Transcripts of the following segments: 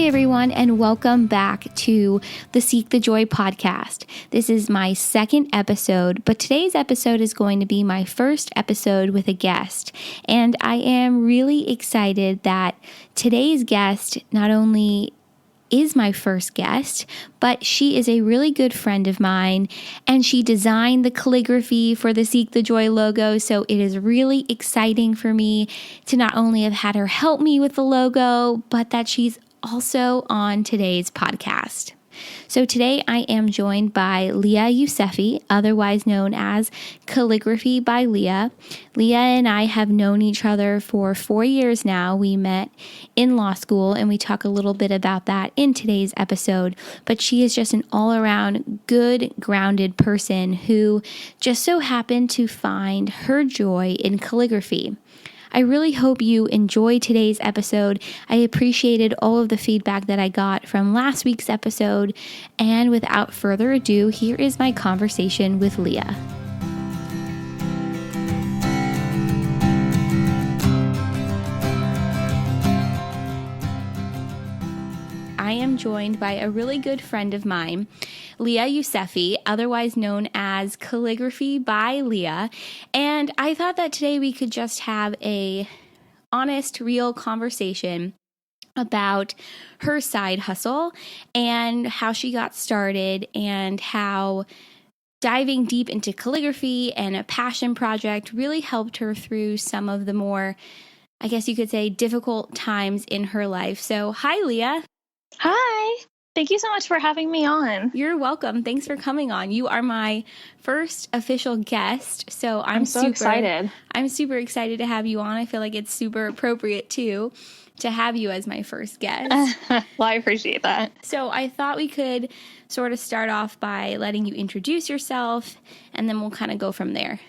Hey everyone, and welcome back to the Seek the Joy podcast. This is my second episode, but today's episode is going to be my first episode with a guest. And I am really excited that today's guest not only is my first guest, but she is a really good friend of mine, and she designed the calligraphy for the Seek the Joy logo. So it is really exciting for me to not only have had her help me with the logo, but that she's also on today's podcast. So today I am joined by Leah Yousefi, otherwise known as Calligraphy by Leah. Leah and I have known each other for 4 years now. We met in law school, and we talk a little bit about that in today's episode. But she is just an all-around good, grounded person who just so happened to find her joy in calligraphy. I really hope you enjoy today's episode. I appreciated all of the feedback that I got from last week's episode. And without further ado, here is my conversation with Leah. I am joined by a really good friend of mine, Leah Yousefi, otherwise known as Calligraphy by Leah. And I thought that today we could just have a honest, real conversation about her side hustle and how she got started, and how diving deep into calligraphy and a passion project really helped her through some of the more, I guess you could say, difficult times in her life. So, hi, Leah. Hi. Thank you so much for having me on. You're welcome. Thanks for coming on. You are my first official guest, so I'm so excited. I'm super excited to have you on. I feel like it's super appropriate, too, to have you as my first guest. Well, I appreciate that. So I thought we could sort of start off by letting you introduce yourself, and then we'll kind of go from there.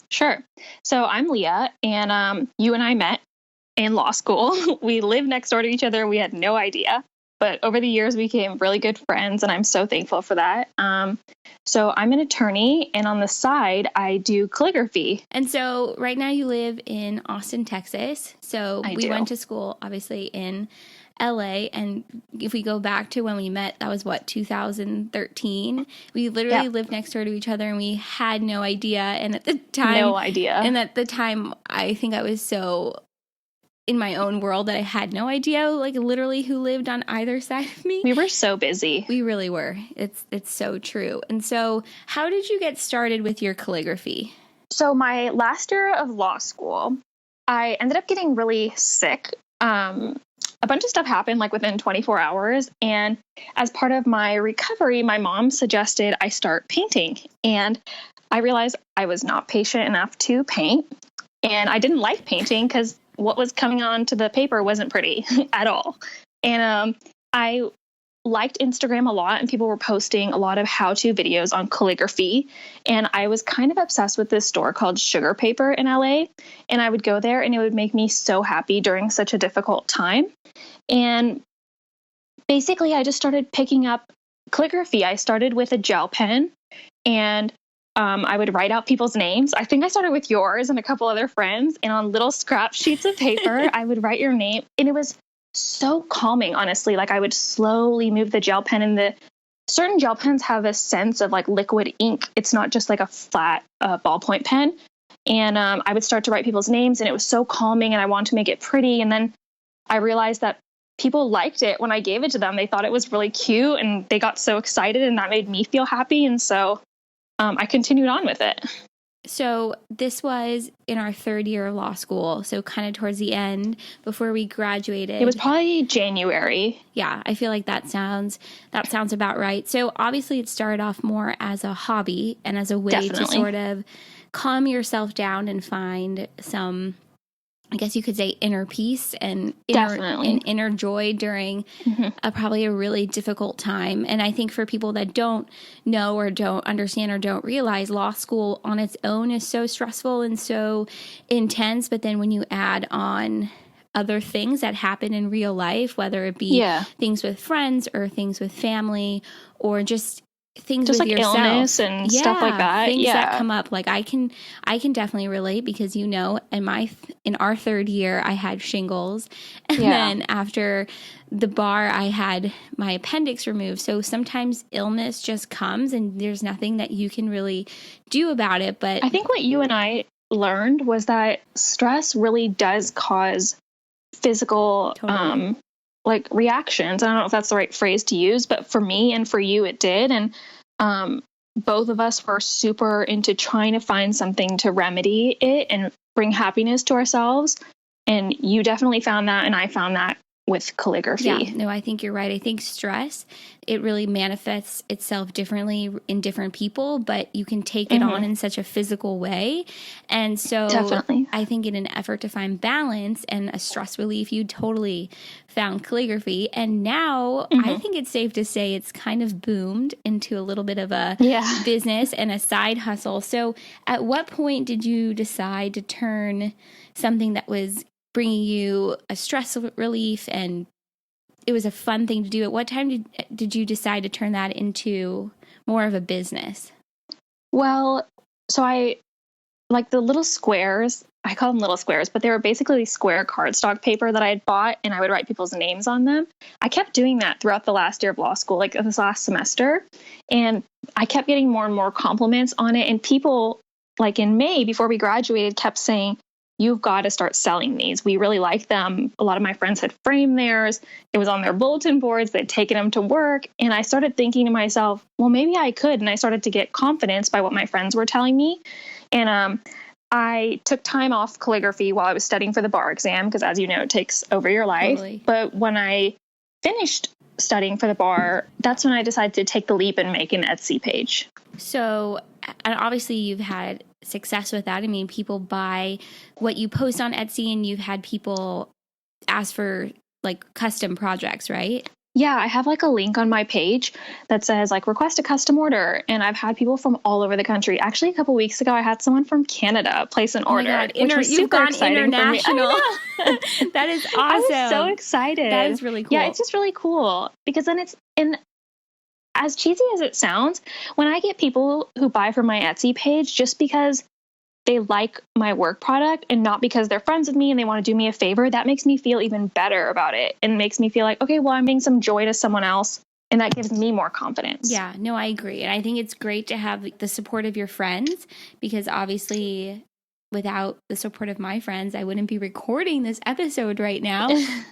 Sure. So I'm Leah, and you and I met in law school. We lived next door to each other. We had no idea. But over the years, we became really good friends, and I'm so thankful for that. So I'm an attorney, and on the side, I do calligraphy. And so right now you live in Austin, Texas. So we went to school, obviously, in LA. And if we go back to when we met, that was 2013. We literally lived next door to each other, and we had no idea. And at the time, I think I was so in my own world that I had no idea, like, literally who lived on either side of me. We were so busy. We really were. It's so true. And so how did you get started with your calligraphy? So my last year of law school, I ended up getting really sick. A bunch of stuff happened like within 24 hours. And as part of my recovery, my mom suggested I start painting. And I realized I was not patient enough to paint. And I didn't like painting because what was coming onto the paper wasn't pretty at all. And I liked Instagram a lot, and people were posting a lot of how-to videos on calligraphy. And I was kind of obsessed with this store called Sugar Paper in LA. And I would go there, and it would make me so happy during such a difficult time. And basically, I just started picking up calligraphy. I started with a gel pen, and I would write out people's names. I think I started with yours and a couple other friends, and on little scrap sheets of paper, I would write your name. And it was so calming, honestly. Like, I would slowly move the gel pen, and certain gel pens have a sense of like liquid ink. It's not just like a flat ballpoint pen. And I would start to write people's names, and it was so calming, and I wanted to make it pretty. And then I realized that people liked it when I gave it to them. They thought it was really cute, and they got so excited, and that made me feel happy. And so I continued on with it. So this was in our third year of law school, so kind of towards the end before we graduated. It was probably January. Yeah, I feel like that sounds about right. So obviously it started off more as a hobby and as a way to sort of calm yourself down and find some, I guess you could say, inner peace and inner joy during probably a really difficult time. And I think for people that don't know or don't understand or don't realize, law school on its own is so stressful and so intense. But then when you add on other things that happen in real life, whether it be things with friends or things with family or just things just with like yourself. illness and stuff like that. Things that come up. Like I can definitely relate because, you know, in our third year, I had shingles. And then after the bar, I had my appendix removed. So sometimes illness just comes and there's nothing that you can really do about it. But I think what you and I learned was that stress really does cause physical, Totally. like reactions. I don't know if that's the right phrase to use, but for me and for you, it did. And both of us were super into trying to find something to remedy it and bring happiness to ourselves. And you definitely found that, and I found that with calligraphy. Yeah, no, I think you're right. I think stress, it really manifests itself differently in different people, but you can take it on in such a physical way. And so Definitely. I think in an effort to find balance and a stress relief, you totally found calligraphy. And now I think it's safe to say it's kind of boomed into a little bit of a business and a side hustle. So at what point did you decide to turn something that was bringing you a stress relief and it was a fun thing to do? At what time did you decide to turn that into more of a business? Well, so I like the little squares. I call them little squares, but they were basically square cardstock paper that I had bought, and I would write people's names on them. I kept doing that throughout the last year of law school, like this last semester, and I kept getting more and more compliments on it. And people, like in May, before we graduated, kept saying, "You've got to start selling these. We really like them." A lot of my friends had framed theirs. It was on their bulletin boards. They'd taken them to work. And I started thinking to myself, well, maybe I could. And I started to get confidence by what my friends were telling me. And I took time off calligraphy while I was studying for the bar exam, because as you know, it takes over your life. Totally. But when I finished studying for the bar, that's when I decided to take the leap and make an Etsy page. So, and obviously you've had success with that. I mean, people buy what you post on Etsy and you've had people ask for like custom projects, right? Yeah, I have like a link on my page that says like request a custom order. And I've had people from all over the country. Actually, a couple weeks ago, I had someone from Canada place an order. Oh my God. Which was You've super gone exciting international. For me. That is awesome. I was so excited. That is really cool. Yeah, it's just really cool because then as cheesy as it sounds, when I get people who buy from my Etsy page just because they like my work product and not because they're friends with me and they want to do me a favor, that makes me feel even better about it and makes me feel like, okay, well, I'm bringing some joy to someone else. And that gives me more confidence. Yeah, no, I agree. And I think it's great to have the support of your friends because obviously without the support of my friends, I wouldn't be recording this episode right now.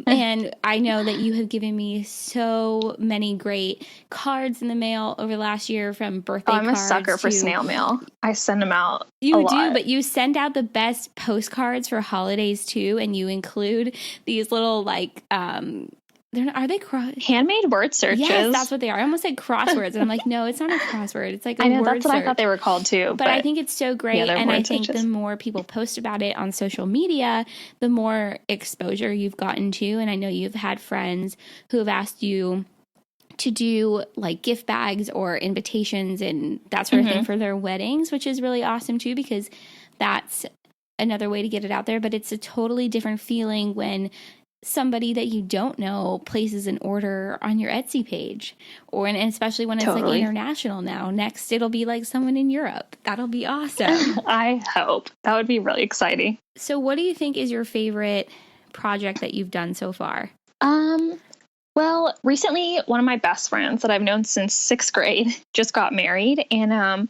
And I know that you have given me so many great cards in the mail over the last year, from birthday cards. I'm a sucker for snail mail. I send them out. You do, but you send out the best postcards for holidays too, and you include these little like are they handmade word searches? Yes, that's what they are. I almost said crosswords, and I'm like, no, it's not a crossword. It's like a I know, word that's what search. I thought they were called too. But I think it's so great, and I think the more people post about it on social media, the more exposure you've gotten to. And I know you've had friends who have asked you to do like gift bags or invitations and that sort of thing for their weddings, which is really awesome too, because that's another way to get it out there. But it's a totally different feeling when somebody that you don't know places an order on your Etsy page, and especially when it's like international now. Next, it'll be like someone in Europe. That'll be awesome. I hope. That would be really exciting. So what do you think is your favorite project that you've done so far? Well, recently, one of my best friends that I've known since 6th grade just got married, and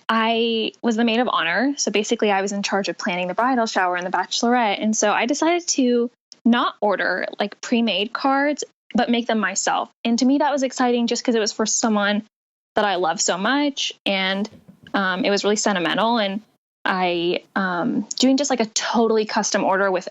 I was the maid of honor. So basically, I was in charge of planning the bridal shower and the bachelorette. And so I decided to not order like pre-made cards, but make them myself. And to me, that was exciting just because it was for someone that I love so much. And it was really sentimental. And I doing just like a totally custom order with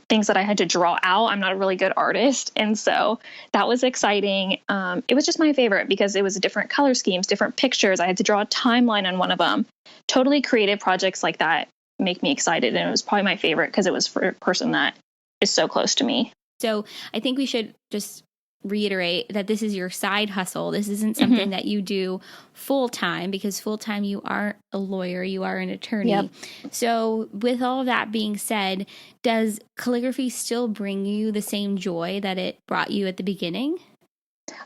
things that I had to draw out. I'm not a really good artist. And so that was exciting. It was just my favorite because it was different color schemes, different pictures. I had to draw a timeline on one of them. Totally creative projects like that make me excited. And it was probably my favorite because it was for a person that is so close to me. So I think we should just reiterate that this is your side hustle. This isn't something that you do full time, because full time you are a lawyer, you are an attorney. Yep. So with all of that being said, does calligraphy still bring you the same joy that it brought you at the beginning?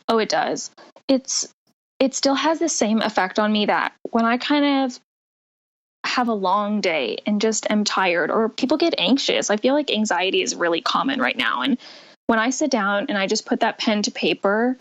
Oh, it does. It's it still has the same effect on me that when I kind of have a long day and just am tired, or people get anxious. I feel like anxiety is really common right now. And when I sit down and I just put that pen to paper,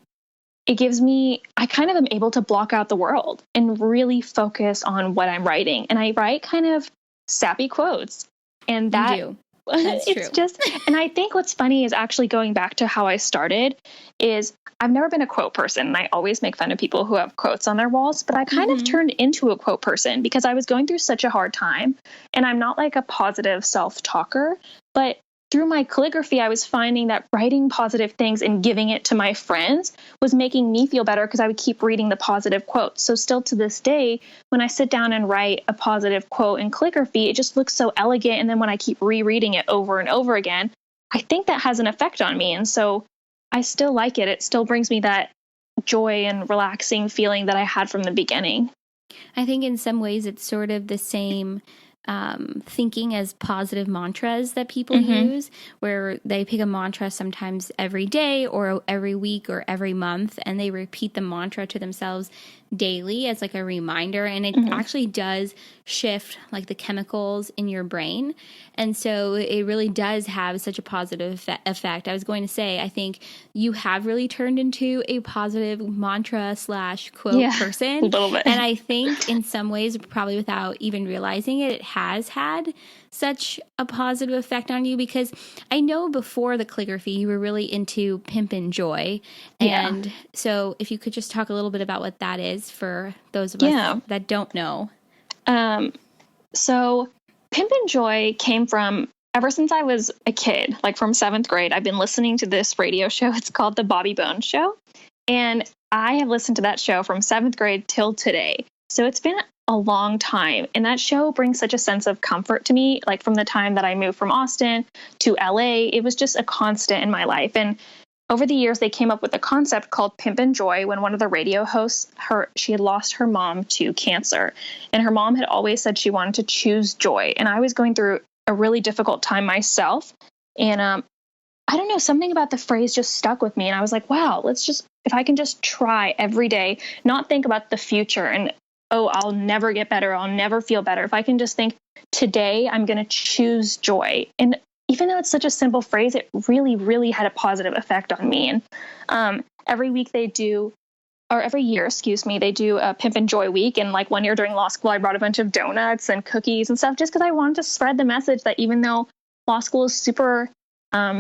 it gives me, I kind of am able to block out the world and really focus on what I'm writing. And I write kind of sappy quotes. And that You do. That's it's true. just, and I think what's funny is actually going back to how I started is I've never been a quote person. And I always make fun of people who have quotes on their walls, but I kind of turned into a quote person because I was going through such a hard time. And I'm not like a positive self-talker, but through my calligraphy, I was finding that writing positive things and giving it to my friends was making me feel better because I would keep reading the positive quotes. So still to this day, when I sit down and write a positive quote in calligraphy, it just looks so elegant. And then when I keep rereading it over and over again, I think that has an effect on me. And so I still like it. It still brings me that joy and relaxing feeling that I had from the beginning. I think in some ways it's sort of the same thinking as positive mantras that people use, where they pick a mantra sometimes every day or every week or every month, and they repeat the mantra to themselves daily as like a reminder. And it actually does shift like the chemicals in your brain. And so it really does have such a positive effect. I was going to say, I think you have really turned into a positive mantra / quote person. A little bit. And I think in some ways, probably without even realizing it, it has had such a positive effect on you, because I know before the calligraphy, you were really into Pimp and Joy. And so if you could just talk a little bit about what that is for those of us that don't know. So Pimp and Joy came from ever since I was a kid, like from 7th grade. I've been listening to this radio show. It's called The Bobby Bones Show. And I have listened to that show from 7th grade till today. So it's been a long time. And that show brings such a sense of comfort to me. Like from the time that I moved from Austin to LA, it was just a constant in my life. And over the years, they came up with a concept called Pimp and Joy when one of the radio hosts, she had lost her mom to cancer. And her mom had always said she wanted to choose joy. And I was going through a really difficult time myself. And I don't know, something about the phrase just stuck with me. And I was like, wow, if I can just try every day, not think about the future and, oh, I'll never get better, I'll never feel better. If I can just think, today I'm going to choose joy. And even though it's such a simple phrase, it really, really had a positive effect on me. And every year, they do a Pimp and Joy week. And like one year during law school, I brought a bunch of donuts and cookies and stuff just because I wanted to spread the message that even though law school is super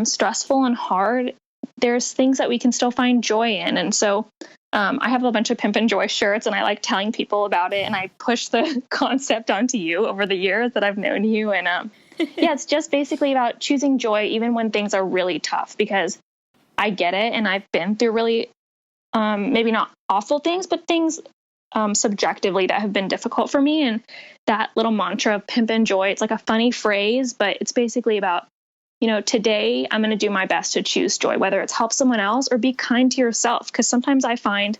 stressful and hard, there's things that we can still find joy in. And so I have a bunch of Pimp and Joy shirts, and I like telling people about it. And I push the concept onto you over the years that I've known you. And it's just basically about choosing joy even when things are really tough, because I get it. And I've been through really maybe not awful things, but things subjectively that have been difficult for me. And that little mantra of Pimp and Joy, it's like a funny phrase, but it's basically about, today I'm going to do my best to choose joy, whether it's help someone else or be kind to yourself. Because sometimes I find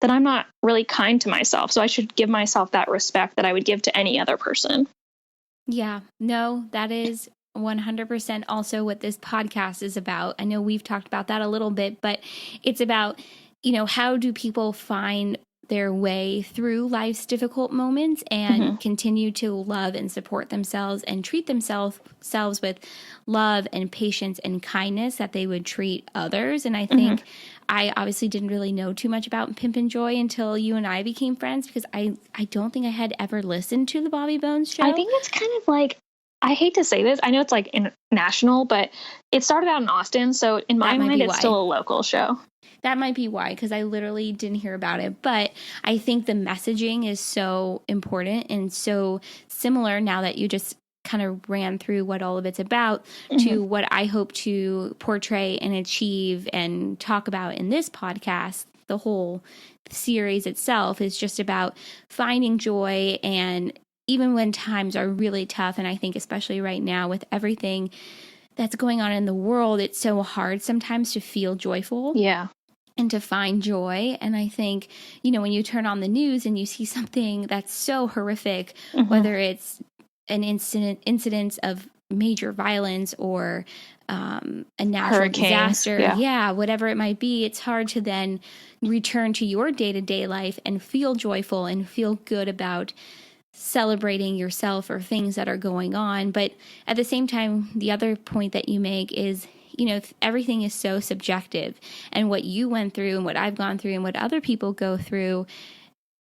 that I'm not really kind to myself. So I should give myself that respect that I would give to any other person. Yeah, no, that is 100% also what this podcast is about. I know we've talked about that a little bit, but it's about, how do people find their way through life's difficult moments and continue to love and support themselves and treat themselves with love and patience and kindness that they would treat others. And I think I obviously didn't really know too much about Pimp and Joy until you and I became friends, because I don't think I had ever listened to the Bobby Bones show. I think it's kind of like, I hate to say this, I know it's like international, but it started out in Austin. So in my mind, it's still a local show. That might be why, because I literally didn't hear about it. But I think the messaging is so important and so similar, now that you just kind of ran through what all of it's about, to what I hope to portray and achieve and talk about in this podcast. The whole series itself is just about finding joy, and even when times are really tough, and I think especially right now with everything that's going on in the world, it's so hard sometimes to feel joyful. Yeah. And to find joy. And I think, when you turn on the news and you see something that's so horrific, whether it's an incidents of major violence or a natural Hurricanes, disaster, whatever it might be, it's hard to then return to your day-to-day life and feel joyful and feel good about celebrating yourself or things that are going on. But at the same time, the other point that you make is, everything is so subjective, and what you went through and what I've gone through and what other people go through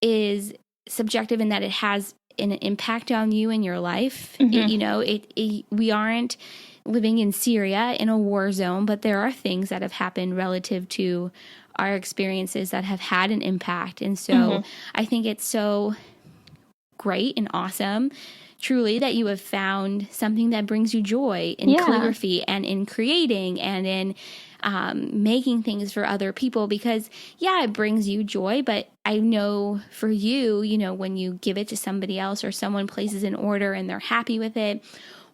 is subjective in that it has an impact on you in your life. We aren't living in Syria in a war zone, but there are things that have happened relative to our experiences that have had an impact. And so I think it's so great and awesome, truly, that you have found something that brings you joy in calligraphy and in creating and in making things for other people, because it brings you joy. But I know for you, when you give it to somebody else or someone places an order and they're happy with it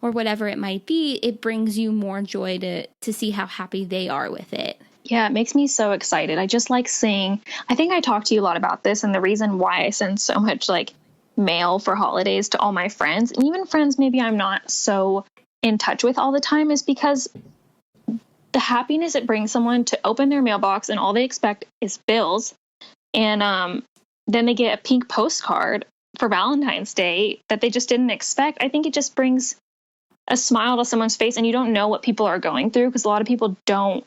or whatever it might be, it brings you more joy to see how happy they are with it. Yeah, it makes me so excited. I just like seeing, I think I talked to you a lot about this, and the reason why I send so much mail for holidays to all my friends, and even friends maybe I'm not so in touch with all the time, is because the happiness it brings someone to open their mailbox and all they expect is bills. And then they get a pink postcard for Valentine's Day that they just didn't expect. I think it just brings a smile to someone's face, and you don't know what people are going through because a lot of people don't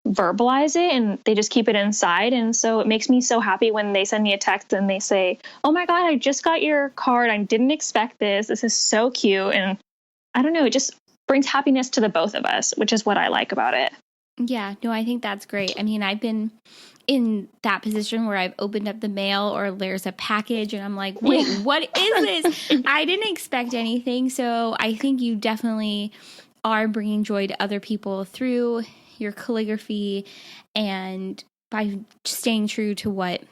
verbalize it and they just keep it inside. And so it makes me so happy when they send me a text and they say, "Oh my God, I just got your card. I didn't expect this. This is so cute." And I don't know, it just brings happiness to the both of us, which is what I like about it. Yeah, no, I think that's great. I mean, I've been in that position where I've opened up the mail or there's a package and I'm like, wait, what is this? I didn't expect anything. So I think you definitely are bringing joy to other people through your calligraphy and by staying true to what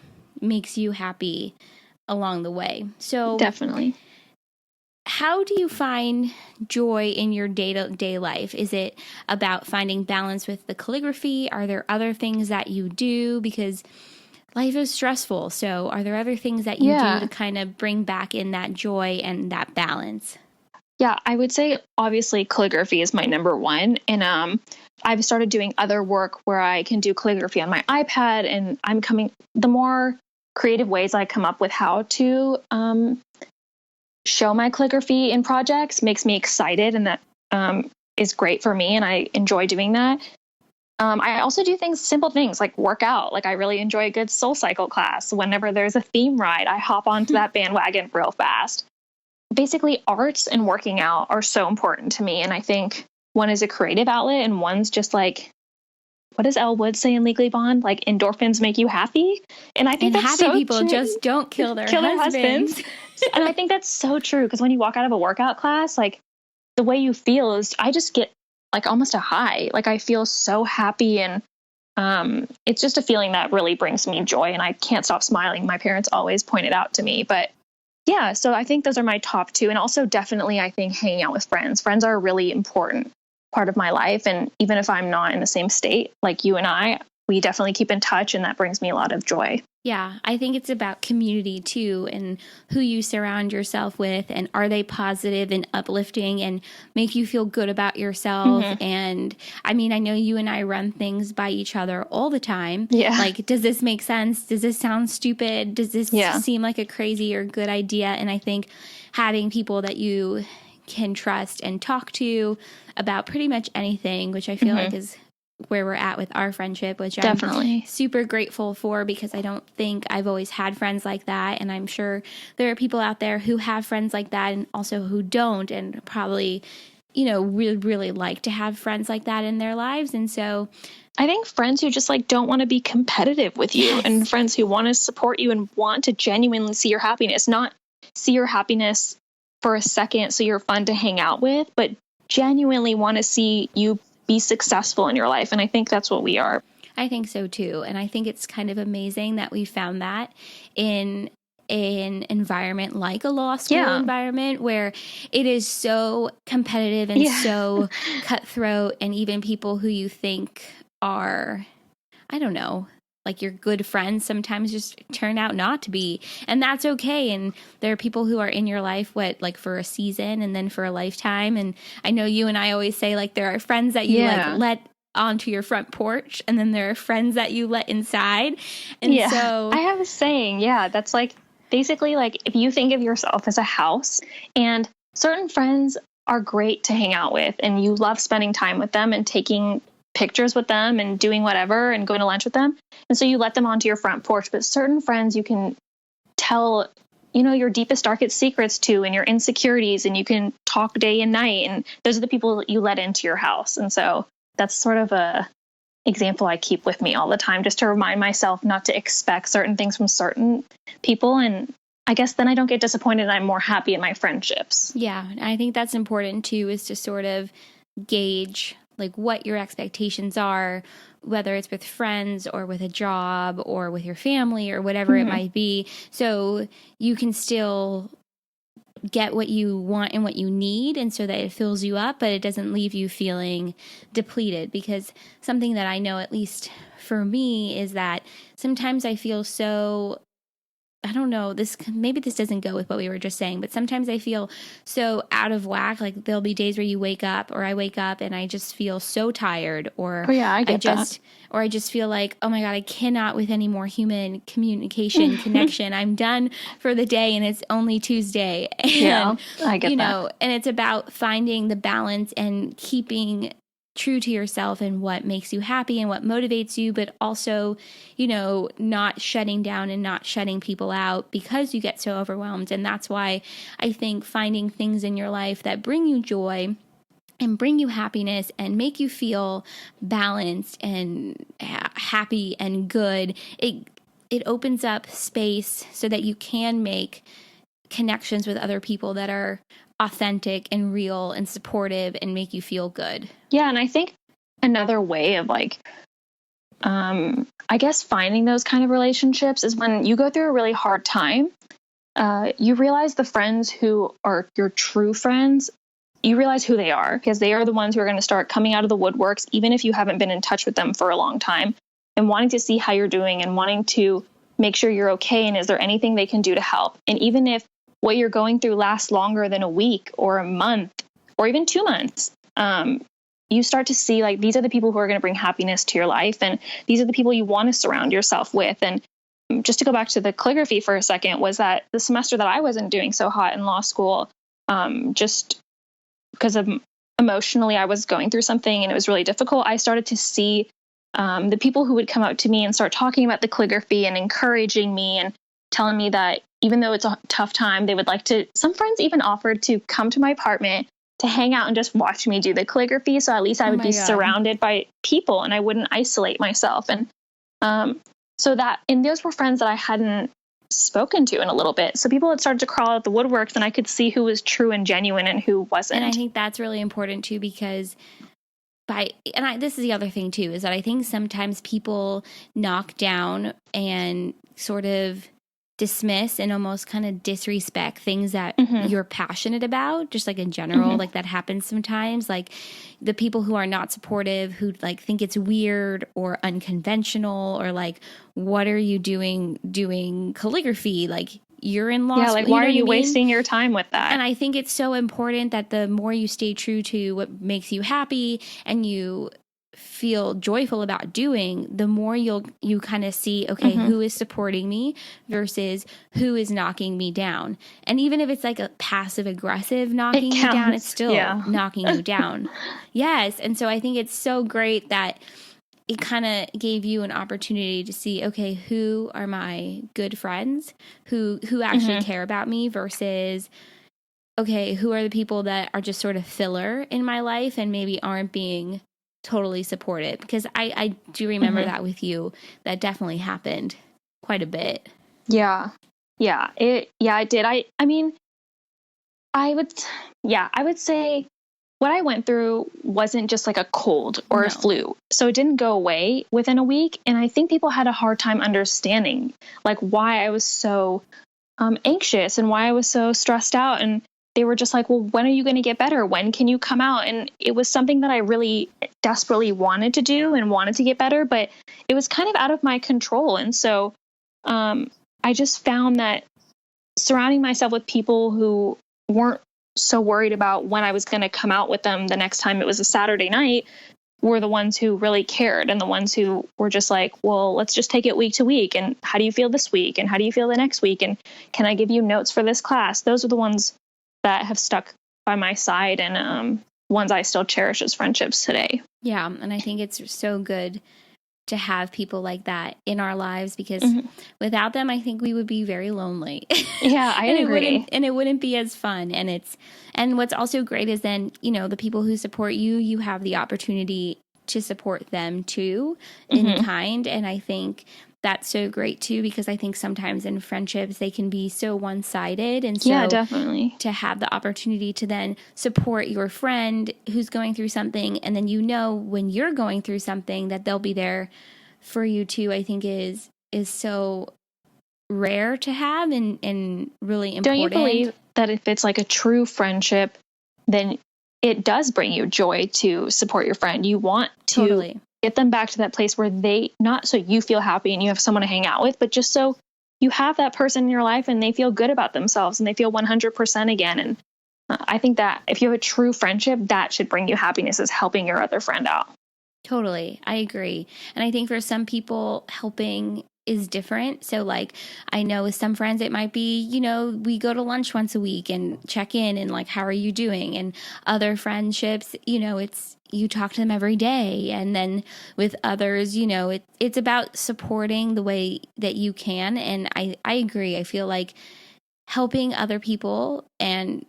makes you happy along the way. So definitely. How do you find joy in your day-to-day life? Is it about finding balance with the calligraphy? Are there other things that you do? Because life is stressful. So are there other things that you do to kind of bring back in that joy and that balance? Yeah, I would say obviously calligraphy is my number one. And I've started doing other work where I can do calligraphy on my iPad, and the more creative ways I come up with how to show my calligraphy in projects makes me excited, and that is great for me, and I enjoy doing that. I also do simple things like work out. Like I really enjoy a good Soul Cycle class. Whenever there's a theme ride, I hop onto that bandwagon real fast. Basically, arts and working out are so important to me, and I think one is a creative outlet, and one's just what does Elle Woods say in Legally Blonde? Endorphins make you happy, and I think that's happy so people true. Just don't kill their husbands. And I think that's so true, because when you walk out of a workout class, the way you feel is I just get almost a high. I feel so happy, and it's just a feeling that really brings me joy, and I can't stop smiling. My parents always point it out to me, but yeah, so I think those are my top two. And also definitely, I think hanging out with friends. Friends are a really important part of my life. And even if I'm not in the same state, like you and I, we definitely keep in touch, and that brings me a lot of joy. Yeah, I think it's about community too, and who you surround yourself with, and are they positive and uplifting and make you feel good about yourself. And I mean, I know you and I run things by each other all the time. Yeah. Does this make sense? Does this sound stupid? Does this seem like a crazy or good idea? And I think having people that you can trust and talk to about pretty much anything, which I feel like is where we're at with our friendship, which definitely. I'm super grateful for, because I don't think I've always had friends like that. And I'm sure there are people out there who have friends like that and also who don't, and probably, really, really like to have friends like that in their lives. And so I think friends who just don't want to be competitive with you, and friends who want to support you and want to genuinely see your happiness, not see your happiness for a second so you're fun to hang out with, but genuinely want to see you be successful in your life. And I think that's what we are. I think so too. And I think it's kind of amazing that we found that in an environment like a law school environment, where it is so competitive and so cutthroat, and even people who you think are, I don't know, like your good friends sometimes just turn out not to be, and that's okay. And there are people who are in your life, like for a season and then for a lifetime. And I know you and I always say, like, there are friends that you like let onto your front porch, and then there are friends that you let inside. And so I have a saying, that's like, basically, like, if you think of yourself as a house, and certain friends are great to hang out with, and you love spending time with them and taking pictures with them and doing whatever and going to lunch with them. And so you let them onto your front porch. But certain friends you can tell, your deepest, darkest secrets to, and your insecurities, and you can talk day and night. And those are the people that you let into your house. And so that's sort of a example I keep with me all the time, just to remind myself not to expect certain things from certain people. And I guess then I don't get disappointed, and I'm more happy in my friendships. Yeah. I think that's important too, is to sort of gauge like what your expectations are, whether it's with friends or with a job or with your family or whatever it might be. So you can still get what you want and what you need, and so that it fills you up, but it doesn't leave you feeling depleted. Because something that I know, at least for me, is that sometimes I feel so, I don't know, maybe this doesn't go with what we were just saying, but sometimes I feel so out of whack. Like, there'll be days where you wake up, or I wake up and I just feel so tired, or I just feel like, oh my God, I cannot with any more human communication, connection. I'm done for the day, and it's only Tuesday. And, I get that. And it's about finding the balance and keeping true to yourself and what makes you happy and what motivates you, but also, not shutting down and not shutting people out because you get so overwhelmed. And that's why I think finding things in your life that bring you joy and bring you happiness and make you feel balanced and happy and good, it opens up space so that you can make connections with other people that are authentic and real and supportive and make you feel good. Yeah. And I think another way of like, I guess finding those kind of relationships is when you go through a really hard time, you realize the friends who are your true friends, you realize who they are, because they are the ones who are going to start coming out of the woodworks, even if you haven't been in touch with them for a long time, and wanting to see how you're doing and wanting to make sure you're okay. And is there anything they can do to help? And even if what you're going through lasts longer than a week or a month or even 2 months, you start to see, like, these are the people who are going to bring happiness to your life. And these are the people you want to surround yourself with. And just to go back to the calligraphy for a second, was that the semester that I wasn't doing so hot in law school, just because of emotionally I was going through something and it was really difficult, I started to see the people who would come up to me and start talking about the calligraphy and encouraging me and telling me that even though it's a tough time, they would like to, some friends even offered to come to my apartment to hang out and just watch me do the calligraphy. So at least I would be surrounded by people and I wouldn't isolate myself. And and those were friends that I hadn't spoken to in a little bit. So people had started to crawl out the woodworks, and I could see who was true and genuine and who wasn't. And I think that's really important too, because this is the other thing too, is that I think sometimes people knock down and sort of dismiss and almost kind of disrespect things that you're passionate about, just like in general, like that happens sometimes. Like the people who are not supportive, who like think it's weird or unconventional, or like, what are you doing calligraphy? Like, you're in law school. Like, why are you wasting your time with that? And I think it's so important that the more you stay true to what makes you happy and you feel joyful about doing, the more you kind of see, okay, who is supporting me versus who is knocking me down. And even if it's like a passive aggressive knocking you down, it's still knocking you down. Yes. And so I think it's so great that it kind of gave you an opportunity to see, okay, who are my good friends who actually care about me versus, okay, who are the people that are just sort of filler in my life and maybe aren't being totally supportive. Because I do remember that with you. That definitely happened quite a bit. Yeah. It did. I would say what I went through wasn't just like a cold or a flu. So it didn't go away within a week. And I think people had a hard time understanding like why I was so anxious and why I was so stressed out. And they were just like, well, when are you going to get better? When can you come out? And it was something that I really desperately wanted to do and wanted to get better, but it was kind of out of my control. And so I just found that surrounding myself with people who weren't so worried about when I was going to come out with them the next time it was a Saturday night were the ones who really cared, and the ones who were just like, well, let's just take it week to week. And how do you feel this week? And how do you feel the next week? And can I give you notes for this class? Those are the ones that have stuck by my side, and ones I still cherish as friendships today. Yeah. And I think it's so good to have people like that in our lives, because without them, I think we would be very lonely. Yeah, I agree. It wouldn't be as fun. And what's also great is then, the people who support you, you have the opportunity to support them too in kind. And I think that's so great too, because I think sometimes in friendships they can be so one-sided, and so yeah, definitely to have the opportunity to then support your friend who's going through something, and then when you're going through something that they'll be there for you too, I think is so rare to have and really important. Don't you believe that if it's like a true friendship, then it does bring you joy to support your friend? You want to totally get them back to that place where they, not so you feel happy and you have someone to hang out with, but just so you have that person in your life and they feel good about themselves and they feel 100% again. And I think that if you have a true friendship, that should bring you happiness, is helping your other friend out. Totally. I agree. And I think for some people, helping is different. So like, I know with some friends, it might be, we go to lunch once a week and check in and like, how are you doing? And other friendships, it's, you talk to them every day. And then with others, it's about supporting the way that you can. And I agree. I feel like helping other people, and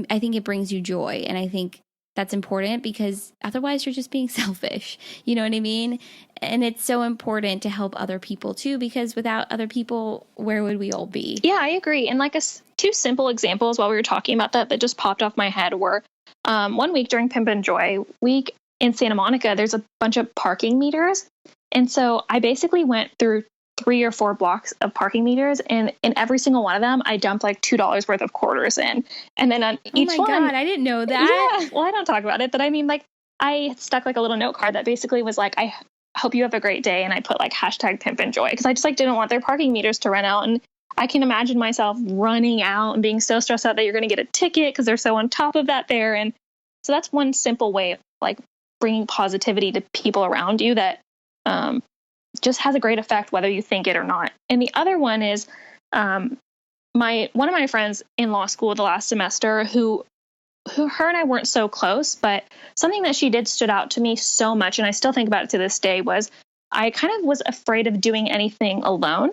I think it brings you joy. And I think that's important, because otherwise you're just being selfish. You know what I mean? And it's so important to help other people too, because without other people, where would we all be? Yeah, I agree. And like two simple examples while we were talking about that just popped off my head were one week during Pimp and Joy week in Santa Monica, there's a bunch of parking meters. And so I basically went through 3 or 4 blocks of parking meters, and in every single one of them, I dumped like $2 worth of quarters in. And then on each one, God, I didn't know that. Yeah, well, I don't talk about it, but I mean, like, I stuck like a little note card that basically was like, I hope you have a great day. And I put like #Pimp and Joy, because I just like didn't want their parking meters to run out. And I can imagine myself running out and being so stressed out that you're going to get a ticket because they're so on top of that there. And so that's one simple way of like bringing positivity to people around you that just has a great effect, whether you think it or not. And the other one is one of my friends in law school the last semester, who her and I weren't so close, but something that she did stood out to me so much, and I still think about it to this day, was I kind of was afraid of doing anything alone.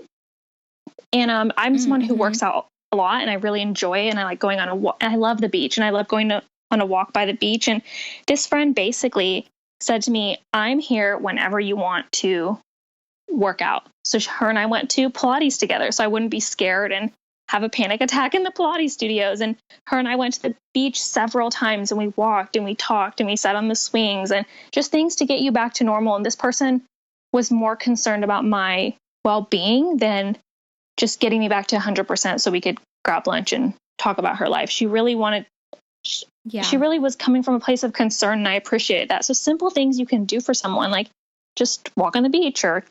And I'm someone who works out a lot, and I really enjoy, and I like going on a walk. I love the beach, and I love going on a walk by the beach. And this friend basically said to me, I'm here whenever you want to work out. So her and I went to Pilates together, so I wouldn't be scared and have a panic attack in the Pilates studios. And her and I went to the beach several times, and we walked and we talked and we sat on the swings, and just things to get you back to normal. And this person was more concerned about my well-being than just getting me back to 100% so we could grab lunch and talk about her life. She really was coming from a place of concern, and I appreciate that. So simple things you can do for someone, like just walk on the beach, or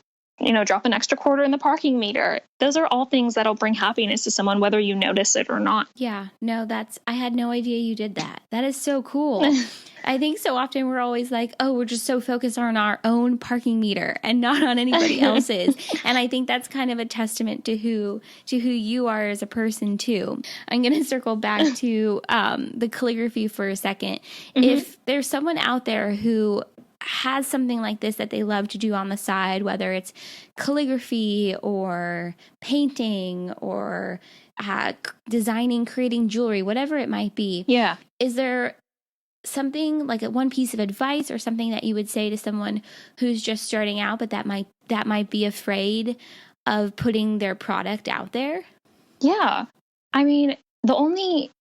drop an extra quarter in the parking meter. Those are all things that'll bring happiness to someone, whether you notice it or not. Yeah, no, I had no idea you did that. That is so cool. I think so often we're always like, oh, we're just so focused on our own parking meter and not on anybody else's. And I think that's kind of a testament to who you are as a person too. I'm going to circle back to the calligraphy for a second. If there's someone out there who has something like this that they love to do on the side, whether it's calligraphy or painting or designing, creating jewelry, whatever it might be. Yeah. Is there something like one piece of advice or something that you would say to someone who's just starting out, but that might be afraid of putting their product out there? Yeah. I mean, the only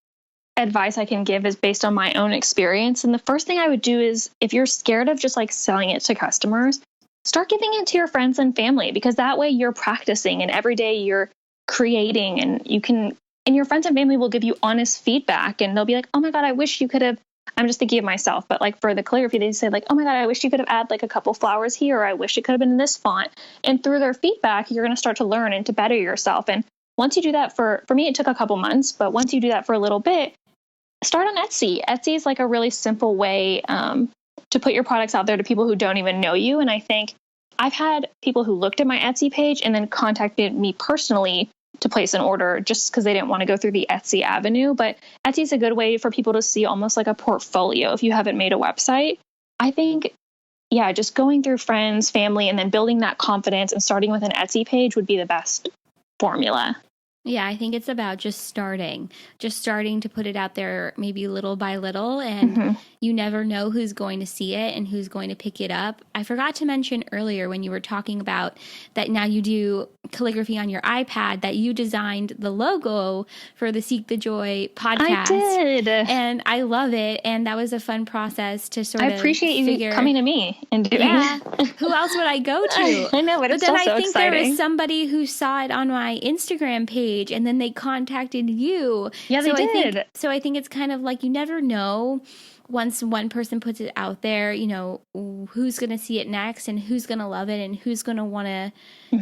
advice I can give is based on my own experience. And the first thing I would do is, if you're scared of just like selling it to customers, start giving it to your friends and family, because that way you're practicing and every day you're creating, and you can And your friends and family will give you honest feedback, and they'll be like, oh my God, I wish you could have, I'm just thinking of myself, but like for the calligraphy, they say like, oh my God, I wish you could have added like a couple flowers here. Or I wish it could have been in this font. And through their feedback, you're going to start to learn and to better yourself. And once you do that for me, it took a couple months, but once you do that for a little bit, start on Etsy. Etsy is like a really simple way to put your products out there to people who don't even know you. And I think I've had people who looked at my Etsy page and then contacted me personally to place an order just because they didn't want to go through the Etsy avenue. But Etsy is a good way for people to see almost like a portfolio if you haven't made a website. I think, yeah, just going through friends, family, and then building that confidence and starting with an Etsy page would be the best formula. Yeah, I think it's about just starting to put it out there maybe little by little, and you never know who's going to see it and who's going to pick it up. I forgot to mention earlier when you were talking about that now you do calligraphy on your iPad, that you designed the logo for the Seek the Joy podcast. I did. And I love it. And that was a fun process to sort of I appreciate you coming to me and doing it. Who else would I go to? I know, but it's then still so I think exciting. there was somebody who saw it on my Instagram page, and then they contacted you. Yeah, they did. I think it's kind of like you never know once one person puts it out there, you know, who's going to see it next and who's going to love it and who's going to want to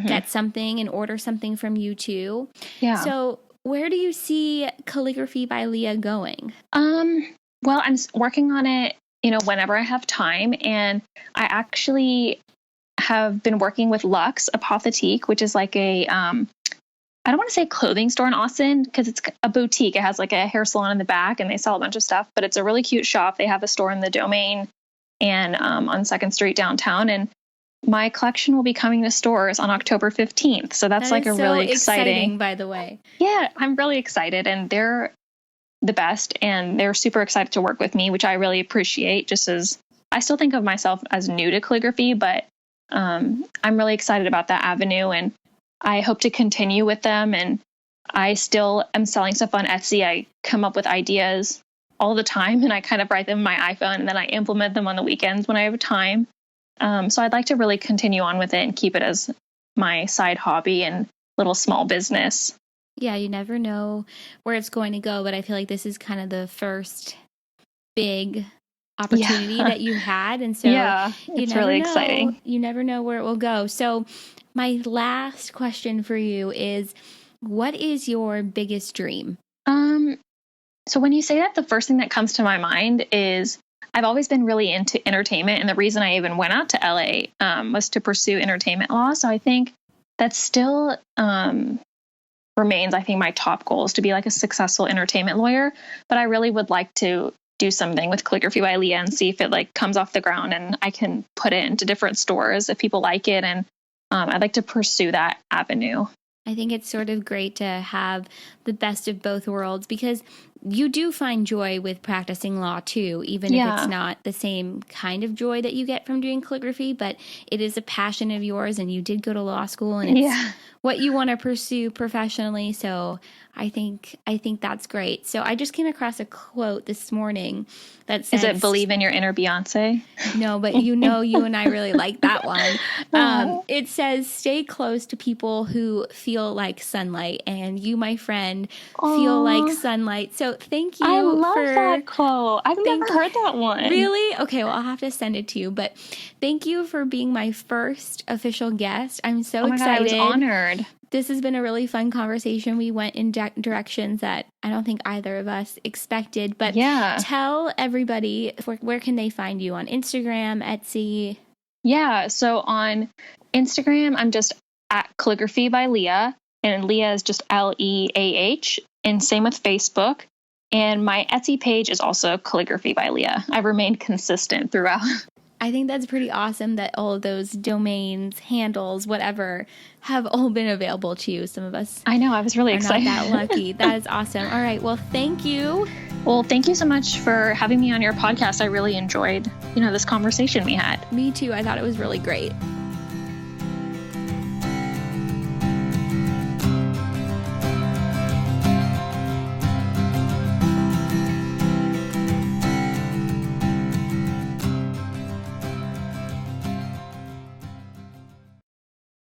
get something and order something from you too. Yeah. So where do you see Calligraphy by Leah going? Well, I'm working on it, you know, whenever I have time. And I actually have been working with Luxe Apothetique, which is like a, I don't want to say clothing store in Austin because it's a boutique. It has like a hair salon in the back and they sell a bunch of stuff, but it's a really cute shop. They have a store in the Domain and on 2nd Street downtown. And my collection will be coming to stores on October 15th. So that's like a really exciting, by the way. Yeah, I'm really excited, and they're the best, and they're super excited to work with me, which I really appreciate, just as I still think of myself as new to calligraphy, but I'm really excited about that avenue, and I hope to continue with them. And I still am selling stuff on Etsy. I come up with ideas all the time, and I kind of write them in my iPhone, and then I implement them on the weekends when I have time. So I'd like to really continue on with it and keep it as my side hobby and little small business. Yeah, you never know where it's going to go, but I feel like this is kind of the first big opportunity that you had. And so it's really exciting. You never know where it will go. So my last question for you is, what is your biggest dream? So when you say that, the first thing that comes to my mind is I've always been really into entertainment. And the reason I even went out to LA was to pursue entertainment law. So I think that still remains, I think, my top goal is to be like a successful entertainment lawyer. But I really would like to do something with Calligraphy by Leah and see if it like comes off the ground and I can put it into different stores if people like it. And I'd like to pursue that avenue. I think it's sort of great to have the best of both worlds, because you do find joy with practicing law too, even if it's not the same kind of joy that you get from doing calligraphy, but it is a passion of yours and you did go to law school and it's what you want to pursue professionally. So I think that's great. So I just came across a quote this morning that says, "Is it believe in your inner Beyonce?" No, but you and I really like that one. It says, "Stay close to people who feel like sunlight," and you, my friend, feel like sunlight. So thank you. I love that quote. I've never heard that one. Really? Okay, well, I'll have to send it to you. But thank you for being my first official guest. I'm so excited. God, I was honored. This has been a really fun conversation. We went in directions that I don't think either of us expected. But tell everybody, where can they find you? On Instagram, Etsy? Yeah, so on Instagram, I'm just at Calligraphy by Leah. And Leah is just Leah. And same with Facebook. And my Etsy page is also Calligraphy by Leah. I've remained consistent throughout. I think that's pretty awesome that all of those domains, handles, whatever, have all been available to you. Some of us, I know, I was really excited. Not that lucky. That is awesome. All right. Well, thank you. Well, thank you so much for having me on your podcast. I really enjoyed, this conversation we had. Me too. I thought it was really great.